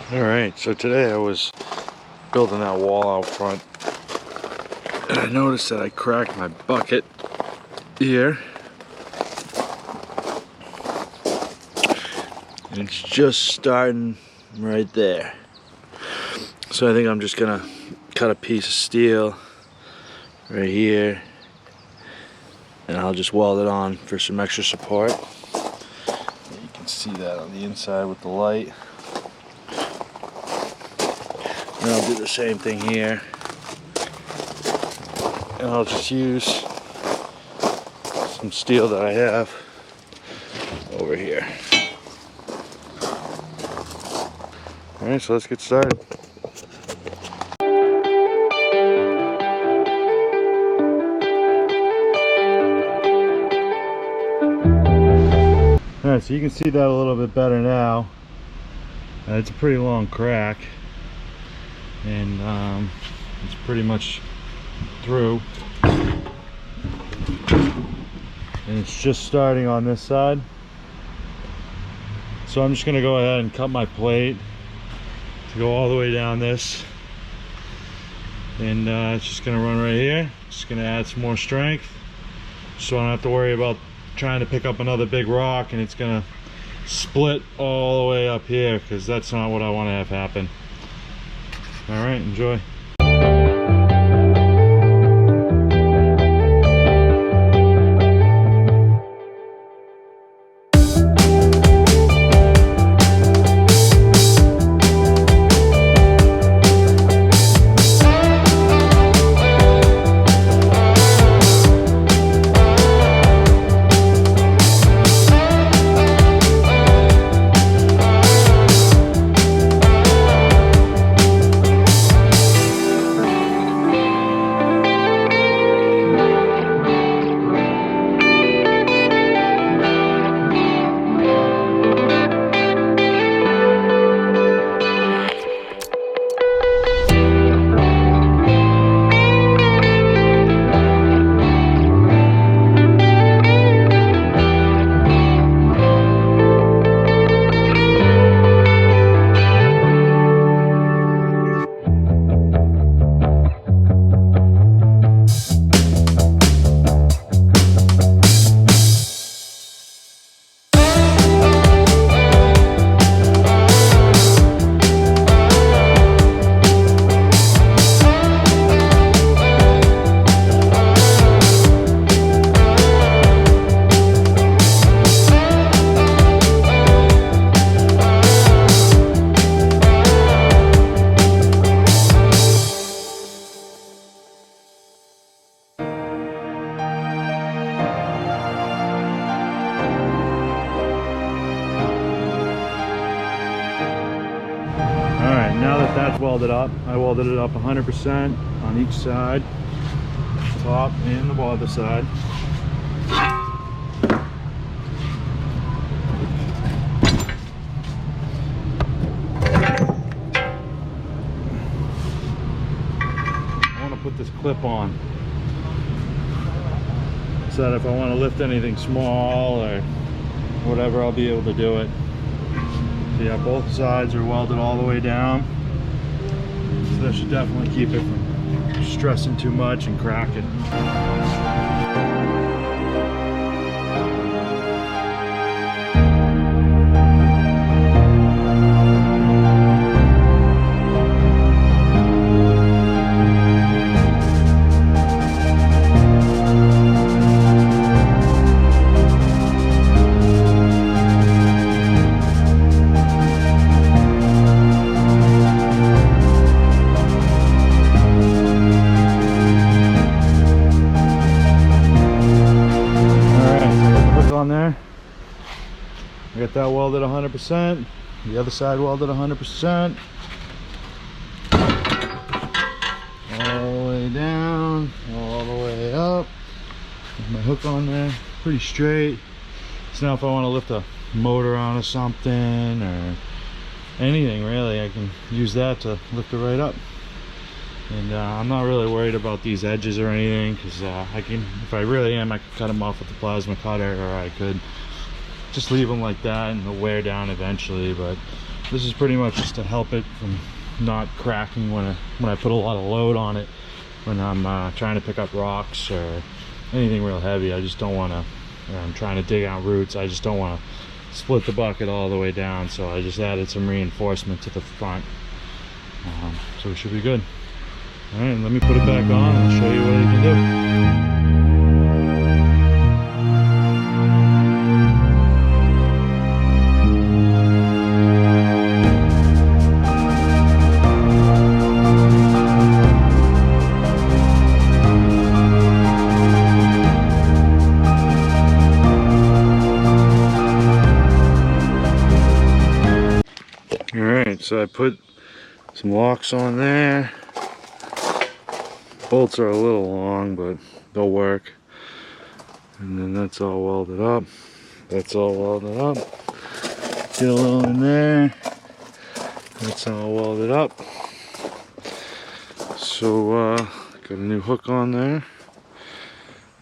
Alright, so today I was building that wall out front and I noticed that I cracked my bucket here and it's just starting right there. So I think I'm just gonna cut a piece of steel right here and I'll just weld it on for some extra support. You can see that on the inside with the light. And I'll do the same thing here. And I'll just use some steel that I have over here. Alright, so let's get started. Alright, so you can see that a little bit better now. It's a pretty long crack. And it's pretty much through, and it's just starting on this side. So I'm just gonna go ahead and cut my plate to go all the way down this, and it's just gonna run right here. Just gonna add some more strength so I don't have to worry about trying to pick up another big rock and it's gonna split all the way up here, because that's not what I want to have happen. All right, enjoy. Now that that's welded up, I welded it up 100% on each side, top and the other side. I want to put this clip on so that if I want to lift anything small or whatever, I'll be able to do it. So yeah, both sides are welded all the way down. So that should definitely keep it from stressing too much and cracking. I got that welded 100%, the other side welded 100%, all the way down, all the way up. With my hook on there, pretty straight. So now if I want to lift a motor on or something or anything really, I can use that to lift it right up. And I'm not really worried about these edges or anything, because I can, if I really am, I can cut them off with the plasma cutter, or I could just leave them like that and they'll wear down eventually. But this is pretty much just to help it from not cracking when I put a lot of load on it, when I'm trying to pick up rocks or anything real heavy. I just don't want to, I'm trying to dig out roots, I just don't want to split the bucket all the way down, so I just added some reinforcement to the front. So we should be good. All right, let me put it back on and I'll show you what it can do. Alright, so I put some locks on there. Bolts are a little long, but they'll work. And then that's all welded up. That's all welded up. Get a little in there. That's all welded up. So, got a new hook on there.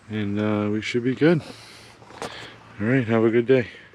And we should be good. Alright, have a good day.